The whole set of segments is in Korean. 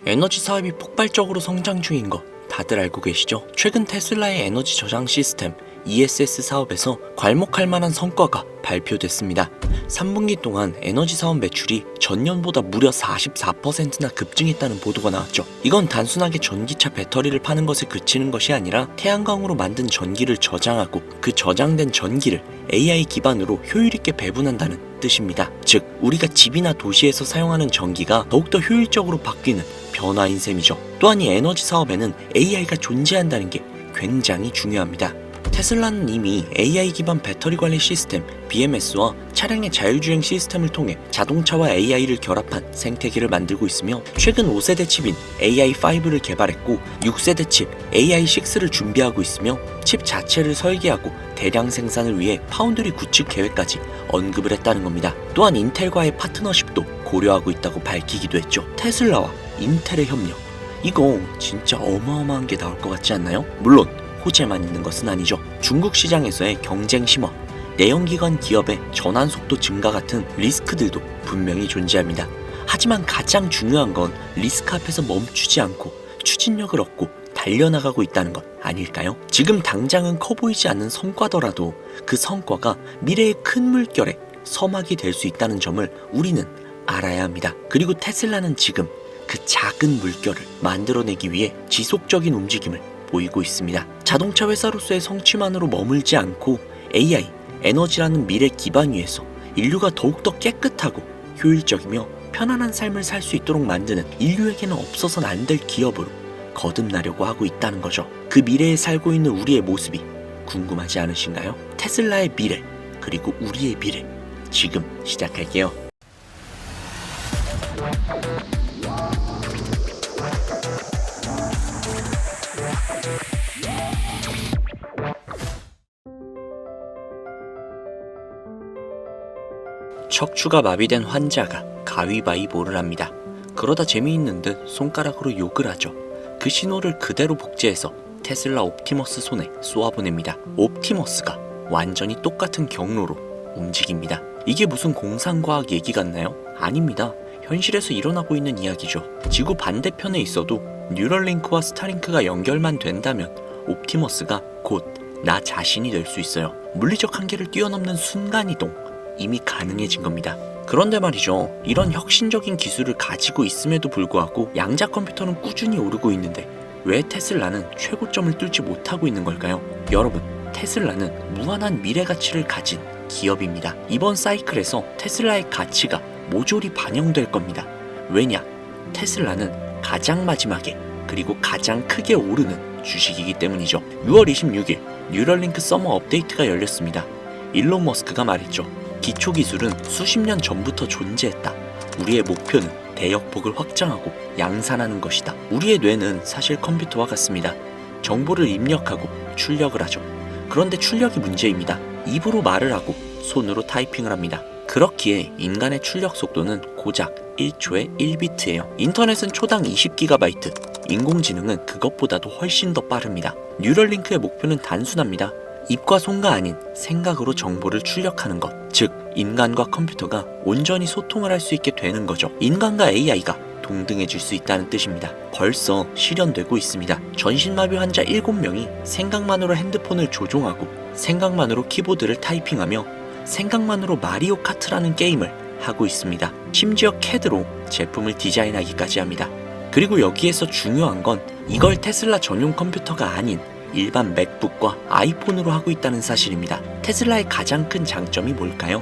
에너지 사업이 폭발적으로 성장 중인 거 다들 알고 계시죠? 최근 테슬라의 에너지 저장 시스템 ESS 사업에서 괄목할 만한 성과가 발표됐습니다. 3분기 동안 에너지 사업 매출이 전년보다 무려 44%나 급증했다는 보도가 나왔죠. 이건 단순하게 전기차 배터리를 파는 것에 그치는 것이 아니라 태양광으로 만든 전기를 저장하고 그 저장된 전기를 AI 기반으로 효율있게 배분한다는 뜻입니다. 즉, 우리가 집이나 도시에서 사용하는 전기가 더욱더 효율적으로 바뀌는 변화인 셈이죠. 또한 이 에너지 사업에는 AI가 존재한다는 게 굉장히 중요합니다. 테슬라는 이미 AI 기반 배터리 관리 시스템 BMS와 차량의 자율주행 시스템을 통해 자동차와 AI를 결합한 생태계를 만들고 있으며 최근 5세대 칩인 AI5를 개발했고 6세대 칩 AI6를 준비하고 있으며 칩 자체를 설계하고 대량 생산을 위해 파운드리 구축 계획까지 언급을 했다는 겁니다. 또한 인텔과의 파트너십도 고려하고 있다고 밝히기도 했죠. 테슬라와 인텔의 협력, 이거 진짜 어마어마한 게 나올 것 같지 않나요? 물론 호재만 있는 것은 아니죠. 중국 시장에서의 경쟁 심화, 내연기관 기업의 전환 속도 증가 같은 리스크들도 분명히 존재합니다. 하지만 가장 중요한 건 리스크 앞에서 멈추지 않고 추진력을 얻고 달려나가고 있다는 것 아닐까요? 지금 당장은 커 보이지 않는 성과더라도 그 성과가 미래의 큰 물결에 서막이 될 수 있다는 점을 우리는 알아야 합니다. 그리고 테슬라는 지금 그 작은 물결을 만들어내기 위해 지속적인 움직임을 보이고 있습니다. 자동차 회사로서의 성취만으로 머물지 않고 AI, 에너지라는 미래 기반 위에서 인류가 더욱더 깨끗하고 효율적이며 편안한 삶을 살 수 있도록 만드는 인류에게는 없어서는 안 될 기업으로 거듭나려고 하고 있다는 거죠. 그 미래에 살고 있는 우리의 모습이 궁금하지 않으신가요? 테슬라의 미래, 그리고 우리의 미래, 지금 시작할게요. 척추가 마비된 환자가 가위바위보를 합니다. 그러다 재미있는 듯 손가락으로 욕을 하죠. 그 신호를 그대로 복제해서 테슬라 옵티머스 손에 쏘아보냅니다. 옵티머스가 완전히 똑같은 경로로 움직입니다. 이게 무슨 공상과학 얘기 같나요? 아닙니다. 현실에서 일어나고 있는 이야기죠. 지구 반대편에 있어도 뉴럴링크와 스타링크가 연결만 된다면 옵티머스가 곧 나 자신이 될 수 있어요. 물리적 한계를 뛰어넘는 순간이동, 이미 가능해진 겁니다. 그런데 말이죠, 이런 혁신적인 기술을 가지고 있음에도 불구하고 양자 컴퓨터는 꾸준히 오르고 있는데 왜 테슬라는 최고점을 뚫지 못하고 있는 걸까요? 여러분, 테슬라는 무한한 미래 가치를 가진 기업입니다. 이번 사이클에서 테슬라의 가치가 모조리 반영될 겁니다. 왜냐? 테슬라는 가장 마지막에 그리고 가장 크게 오르는 주식이기 때문이죠. 6월 26일 뉴럴링크 서머 업데이트가 열렸습니다. 일론 머스크가 말했죠. 기초 기술은 수십 년 전부터 존재했다. 우리의 목표는 대역폭을 확장하고 양산하는 것이다. 우리의 뇌는 사실 컴퓨터와 같습니다. 정보를 입력하고 출력을 하죠. 그런데 출력이 문제입니다. 입으로 말을 하고 손으로 타이핑을 합니다. 그렇기에 인간의 출력 속도는 고작 1초에 1비트예요. 인터넷은 초당 20GB, 인공지능은 그것보다도 훨씬 더 빠릅니다. 뉴럴링크의 목표는 단순합니다. 입과 손가 아닌 생각으로 정보를 출력하는 것, 즉 인간과 컴퓨터가 온전히 소통을 할 수 있게 되는 거죠. 인간과 AI가 동등해질 수 있다는 뜻입니다. 벌써 실현되고 있습니다. 전신마비 환자 7명이 생각만으로 핸드폰을 조종하고 생각만으로 키보드를 타이핑하며 생각만으로 마리오 카트라는 게임을 하고 있습니다. 심지어 CAD로 제품을 디자인하기까지 합니다. 그리고 여기에서 중요한 건 이걸 테슬라 전용 컴퓨터가 아닌 일반 맥북과 아이폰으로 하고 있다는 사실입니다. 테슬라의 가장 큰 장점이 뭘까요?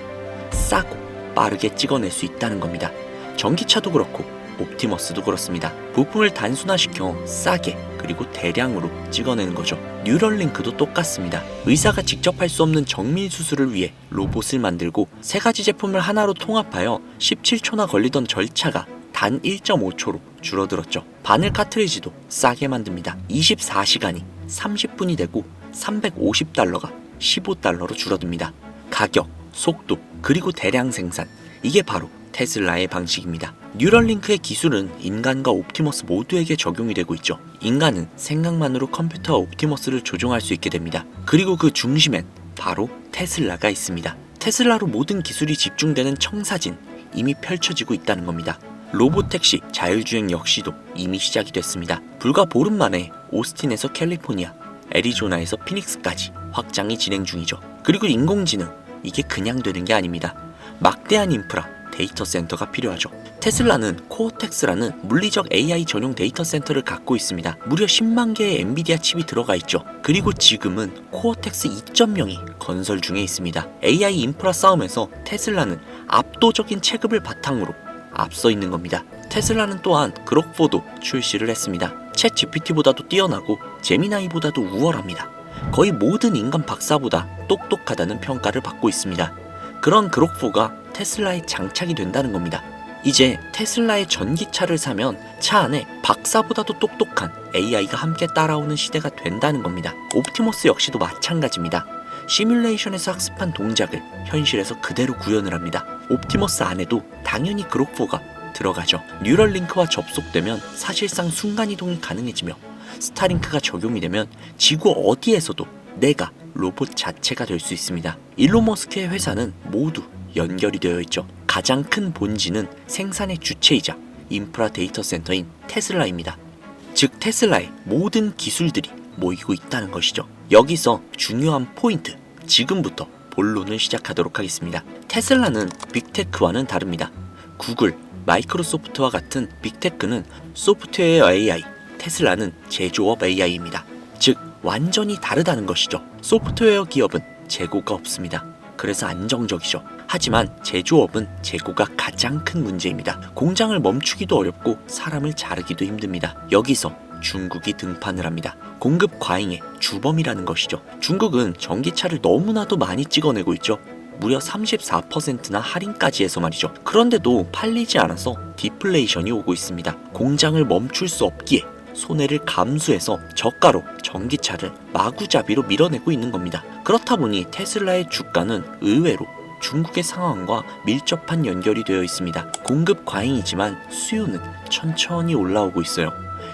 싸고 빠르게 찍어낼 수 있다는 겁니다. 전기차도 그렇고 옵티머스도 그렇습니다. 부품을 단순화시켜 싸게 그리고 대량으로 찍어내는 거죠. 뉴럴링크도 똑같습니다. 의사가 직접 할 수 없는 정밀 수술을 위해 로봇을 만들고 세 가지 제품을 하나로 통합하여 17초나 걸리던 절차가 단 1.5초로 줄어들었죠. 바늘 카트리지도 싸게 만듭니다. 24시간이 30분이 되고 $350가 $15로 줄어듭니다. 가격, 속도, 그리고 대량 생산, 이게 바로 테슬라의 방식입니다. 뉴럴링크의 기술은 인간과 옵티머스 모두에게 적용이 되고 있죠. 인간은 생각만으로 컴퓨터와 옵티머스를 조종할 수 있게 됩니다. 그리고 그 중심엔 바로 테슬라가 있습니다. 테슬라로 모든 기술이 집중되는 청사진, 이미 펼쳐지고 있다는 겁니다. 로보택시 자율주행 역시도 이미 시작이 됐습니다. 불과 보름 만에 오스틴에서 캘리포니아, 애리조나에서 피닉스까지 확장이 진행 중이죠. 그리고 인공지능, 이게 그냥 되는 게 아닙니다. 막대한 인프라, 데이터 센터가 필요하죠. 테슬라는 코어텍스라는 물리적 AI 전용 데이터 센터를 갖고 있습니다. 무려 10만 개의 엔비디아 칩이 들어가 있죠. 그리고 지금은 코어텍스 2.0이 건설 중에 있습니다. AI 인프라 싸움에서 테슬라는 압도적인 체급을 바탕으로 앞서 있는 겁니다. 테슬라는 또한 그록4도 출시를 했습니다. 챗 GPT보다도 뛰어나고 제미나이보다도 우월합니다. 거의 모든 인간 박사보다 똑똑하다는 평가를 받고 있습니다. 그런 그록4가 테슬라에 장착이 된다는 겁니다. 이제 테슬라의 전기차를 사면 차 안에 박사보다도 똑똑한 AI가 함께 따라오는 시대가 된다는 겁니다. 옵티머스 역시도 마찬가지입니다. 시뮬레이션에서 학습한 동작을 현실에서 그대로 구현을 합니다. 옵티머스 안에도 당연히 그록4가 들어가죠. 뉴럴링크와 접속되면 사실상 순간이동이 가능해지며 스타링크가 적용이 되면 지구 어디에서도 내가 로봇 자체가 될 수 있습니다. 일론 머스크의 회사는 모두 연결이 되어 있죠. 가장 큰 본질은 생산의 주체이자 인프라 데이터 센터인 테슬라입니다. 즉 테슬라의 모든 기술들이 모이고 있다는 것이죠. 여기서 중요한 포인트, 지금부터 본론을 시작하도록 하겠습니다. 테슬라는 빅테크와는 다릅니다. 구글, 마이크로소프트와 같은 빅테크는 소프트웨어 AI, 테슬라는 제조업 AI입니다. 즉 완전히 다르다는 것이죠. 소프트웨어 기업은 재고가 없습니다. 그래서 안정적이죠. 하지만 제조업은 재고가 가장 큰 문제입니다. 공장을 멈추기도 어렵고 사람을 자르기도 힘듭니다. 여기서 중국이 등판을 합니다. 공급 과잉의 주범이라는 것이죠. 중국은 전기차를 너무나도 많이 찍어내고 있죠. 무려 34%나 할인까지 해서 말이죠. 그런데도 팔리지 않아서 디플레이션이 오고 있습니다. 공장을 멈출 수 없기에 손해를 감수해서 저가로 전기차를 마구잡이로 밀어내고 있는 겁니다. 그렇다 보니 테슬라의 주가는 의외로 중국의 상황과 밀접한 연결이 되어 있습니다. 공급 과잉이지만 수요는 천천히 올라오고 있어요.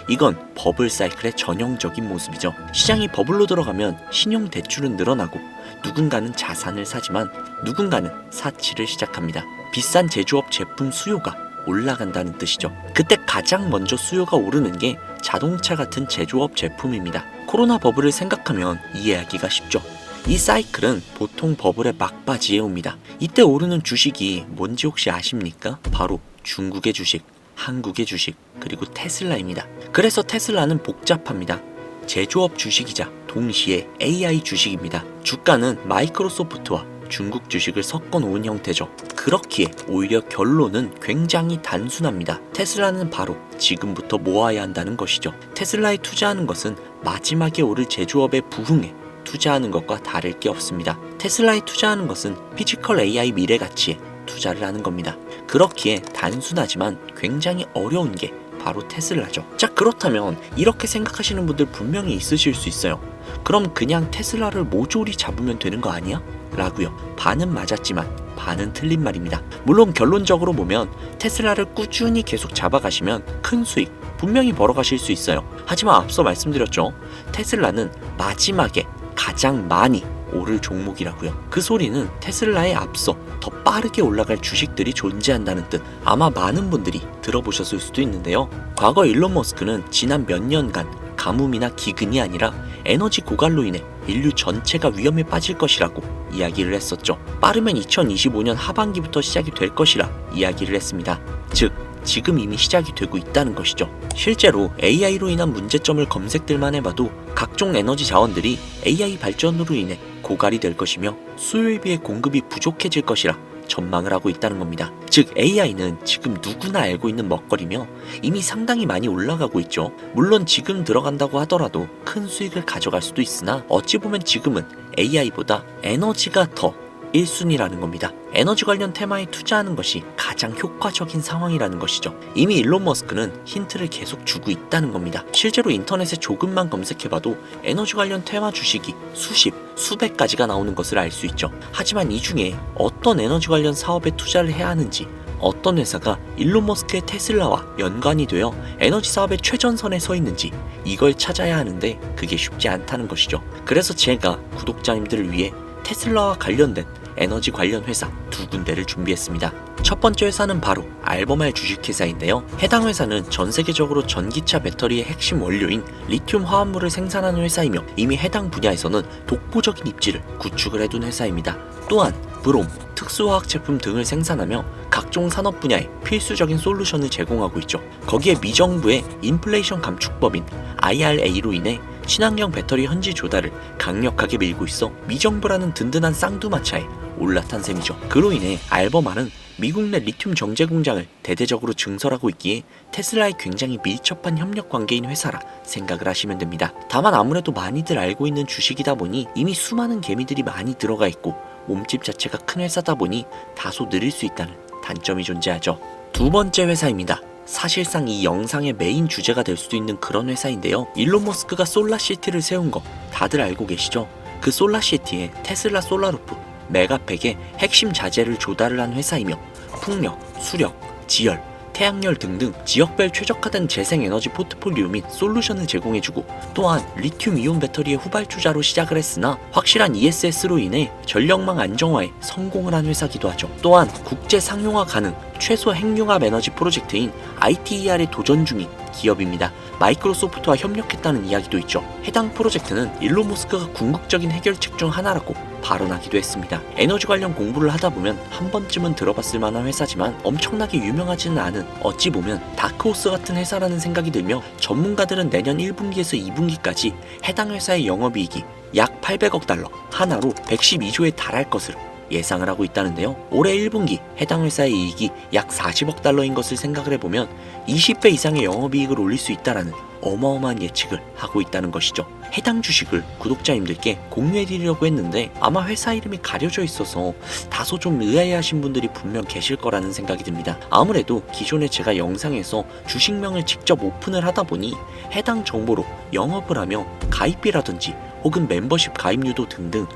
이건 버블 사이클의 전형적인 모습이죠. 시장이 버블로 들어가면 신용 대출은 늘어나고 누군가는 자산을 사지만 누군가는 사치를 시작합니다. 비싼 제조업 제품 수요가 올라간다는 뜻이죠. 그때 가장 먼저 수요가 오르는 게 자동차 같은 제조업 제품입니다. 코로나 버블을 생각하면 이해하기가 쉽죠. 이 사이클은 보통 버블의 막바지에 옵니다. 이때 오르는 주식이 뭔지 혹시 아십니까? 바로 중국의 주식, 한국의 주식, 그리고 테슬라입니다. 그래서 테슬라는 복잡합니다. 제조업 주식이자 동시에 AI 주식입니다. 주가는 마이크로소프트와 중국 주식을 섞어 놓은 형태죠. 그렇기에 오히려 결론은 굉장히 단순합니다. 테슬라는 바로 지금부터 모아야 한다는 것이죠. 테슬라에 투자하는 것은 마지막에 오를 제조업의 부흥에 투자하는 것과 다를 게 없습니다. 테슬라에 투자하는 것은 피지컬 AI 미래 가치에 투자를 하는 겁니다. 그렇기에 단순하지만 굉장히 어려운 게 바로 테슬라죠. 자, 그렇다면 이렇게 생각하시는 분들 분명히 있으실 수 있어요. 그럼 그냥 테슬라를 모조리 잡으면 되는 거 아니야? 라고요. 반은 맞았지만 반은 틀린 말입니다. 물론 결론적으로 보면 테슬라를 꾸준히 계속 잡아가시면 큰 수익 분명히 벌어가실 수 있어요. 하지만 앞서 말씀드렸죠. 테슬라는 마지막에 가장 많이 오를 종목이라고요. 그 소리는 테슬라에 앞서 더 빠르게 올라갈 주식들이 존재한다는 뜻. 아마 많은 분들이 들어보셨을 수도 있는데요. 과거 일론 머스크는 지난 몇 년간 가뭄이나 기근이 아니라 에너지 고갈로 인해 인류 전체가 위험에 빠질 것이라고 이야기를 했었죠. 빠르면 2025년 하반기부터 시작이 될 것이라 이야기를 했습니다. 즉 지금 이미 시작이 되고 있다는 것이죠. 실제로 AI로 인한 문제점을 검색들만 해봐도 각종 에너지 자원들이 AI 발전으로 인해 고갈이 될 것이며 수요에 비해 공급이 부족해질 것이라 전망을 하고 있다는 겁니다. 즉 AI는 지금 누구나 알고 있는 먹거리며 이미 상당히 많이 올라가고 있죠. 물론 지금 들어간다고 하더라도 큰 수익을 가져갈 수도 있으나 어찌 보면 지금은 AI보다 에너지가 더 1순위라는 겁니다. 에너지 관련 테마에 투자하는 것이 가장 효과적인 상황이라는 것이죠. 이미 일론 머스크는 힌트를 계속 주고 있다는 겁니다. 실제로 인터넷에 조금만 검색해봐도 에너지 관련 테마 주식이 수십, 수백 가지가 나오는 것을 알 수 있죠. 하지만 이 중에 어떤 에너지 관련 사업에 투자를 해야 하는지, 어떤 회사가 일론 머스크의 테슬라와 연관이 되어 에너지 사업의 최전선에 서 있는지 이걸 찾아야 하는데 그게 쉽지 않다는 것이죠. 그래서 제가 구독자님들을 위해 테슬라와 관련된 에너지 관련 회사 두 군데를 준비했습니다. 첫 번째 회사는 바로 알버말 주식회사인데요. 해당 회사는 전 세계적으로 전기차 배터리의 핵심 원료인 리튬 화합물을 생산하는 회사이며 이미 해당 분야에서는 독보적인 입지를 구축을 해둔 회사입니다. 또한 브롬, 특수화학 제품 등을 생산하며 각종 산업 분야에 필수적인 솔루션을 제공하고 있죠. 거기에 미정부의 인플레이션 감축법인 IRA로 인해 친환경 배터리 현지 조달을 강력하게 밀고 있어 미정부라는 든든한 쌍두마차에 올라탄 셈이죠. 그로 인해 알버말은 미국 내 리튬 정제 공장을 대대적으로 증설하고 있기에 테슬라에 굉장히 밀접한 협력 관계인 회사라 생각을 하시면 됩니다. 다만 아무래도 많이들 알고 있는 주식이다 보니 이미 수많은 개미들이 많이 들어가 있고 몸집 자체가 큰 회사다 보니 다소 느릴 수 있다는 단점이 존재하죠. 두 번째 회사입니다. 사실상 이 영상의 메인 주제가 될 수도 있는 그런 회사인데요. 일론 머스크가 솔라시티를 세운 거 다들 알고 계시죠? 그 솔라시티에 테슬라 솔라루프, 메가팩의 핵심 자재를 조달을 한 회사이며 풍력, 수력, 지열, 태양열 등등 지역별 최적화된 재생에너지 포트폴리오 및 솔루션을 제공해주고 또한 리튬 이온 배터리의 후발주자로 시작을 했으나 확실한 ESS로 인해 전력망 안정화에 성공을 한 회사기도 하죠. 또한 국제 상용화 가능 최소 핵융합 에너지 프로젝트인 ITER에 도전 중인 기업입니다. 마이크로소프트와 협력했다는 이야기도 있죠. 해당 프로젝트는 일론 머스크가 궁극적인 해결책 중 하나라고 발언하기도 했습니다. 에너지 관련 공부를 하다 보면 한 번쯤은 들어봤을 만한 회사지만 엄청나게 유명하지는 않은 어찌 보면 다크호스 같은 회사라는 생각이 들며 전문가들은 내년 1분기에서 2분기까지 해당 회사의 영업이익이 약 800억 달러, 하나로 112조에 달할 것으로 예상을 하고 있다는데요. 올해 1분기 해당 회사의 이익이 약 40억 달러인 것을 생각을 해보면 20배 이상의 영업이익을 올릴 수 있다라는 어마어마한 예측을 하고 있다는 것이죠. 해당 주식을 구독자님들께 공유해드리려고 했는데 아마 회사 이름이 가려져 있어서 다소 좀 의아해하신 분들이 분명 계실 거라는 생각이 듭니다. 아무래도 기존에 제가 영상에서 주식명을 직접 오픈을 하다 보니 해당 정보로 영업을 하며 가입비라든지 혹은 멤버십 가입료도 등등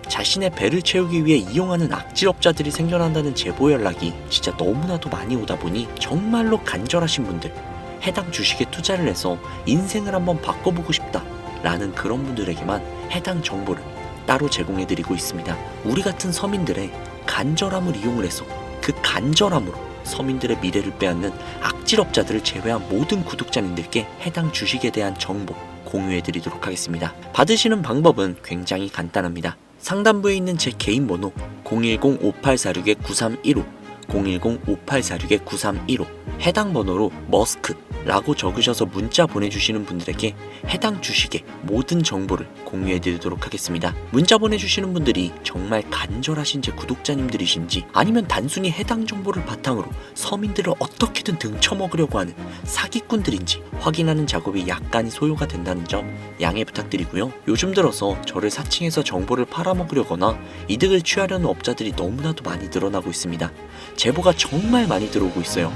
자신의 배를 채우기 위해 이용하는 악질업자들이 생겨난다는 제보 연락이 진짜 너무나도 많이 오다 보니 정말로 간절하신 분들, 해당 주식에 투자를 해서 인생을 한번 바꿔보고 싶다 라는 그런 분들에게만 해당 정보를 따로 제공해드리고 있습니다. 우리 같은 서민들의 간절함을 이용을 해서 그 간절함으로 서민들의 미래를 빼앗는 악질업자들을 제외한 모든 구독자님들께 해당 주식에 대한 정보 공유해드리도록 하겠습니다. 받으시는 방법은 굉장히 간단합니다. 상단부에 있는 제 개인 번호 010-5846-9315 010-5846-9315 해당 번호로 머스크라고 적으셔서 문자 보내주시는 분들에게 해당 주식의 모든 정보를 공유해드리도록 하겠습니다. 문자 보내주시는 분들이 정말 간절하신 제 구독자님들이신지 아니면 단순히 해당 정보를 바탕으로 서민들을 어떻게든 등쳐먹으려고 하는 사기꾼들인지 확인하는 작업이 약간이 소요가 된다는 점 양해 부탁드리고요. 요즘 들어서 저를 사칭해서 정보를 팔아먹으려거나 이득을 취하려는 업자들이 너무나도 많이 늘어나고 있습니다. 제보가 정말 많이 들어오고 있어요.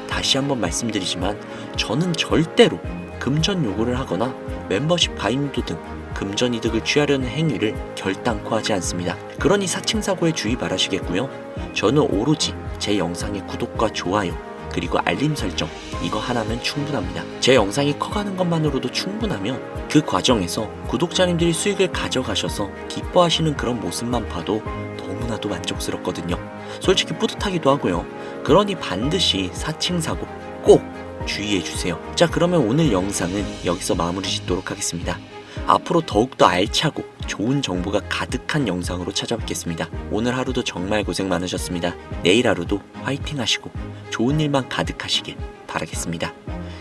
다시 한번 말씀드리지만 저는 절대로 금전 요구를 하거나 멤버십 가입료 등 금전 이득을 취하려는 행위를 결단코 하지 않습니다. 그러니 사칭사고에 주의 바라시겠고요. 저는 오로지 제 영상의 구독과 좋아요 그리고 알림 설정 이거 하나면 충분합니다. 제 영상이 커가는 것만으로도 충분하며 그 과정에서 구독자님들이 수익을 가져가셔서 기뻐하시는 그런 모습만 봐도 너무나도 만족스럽거든요. 솔직히 뿌듯하기도 하고요. 그러니 반드시 사칭사고 꼭 주의해주세요. 자, 그러면 오늘 영상은 여기서 마무리 짓도록 하겠습니다. 앞으로 더욱더 알차고 좋은 정보가 가득한 영상으로 찾아뵙겠습니다. 오늘 하루도 정말 고생 많으셨습니다. 내일 하루도 화이팅 하시고 좋은 일만 가득하시길 바라겠습니다.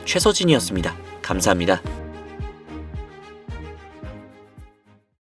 최서진이었습니다. 감사합니다.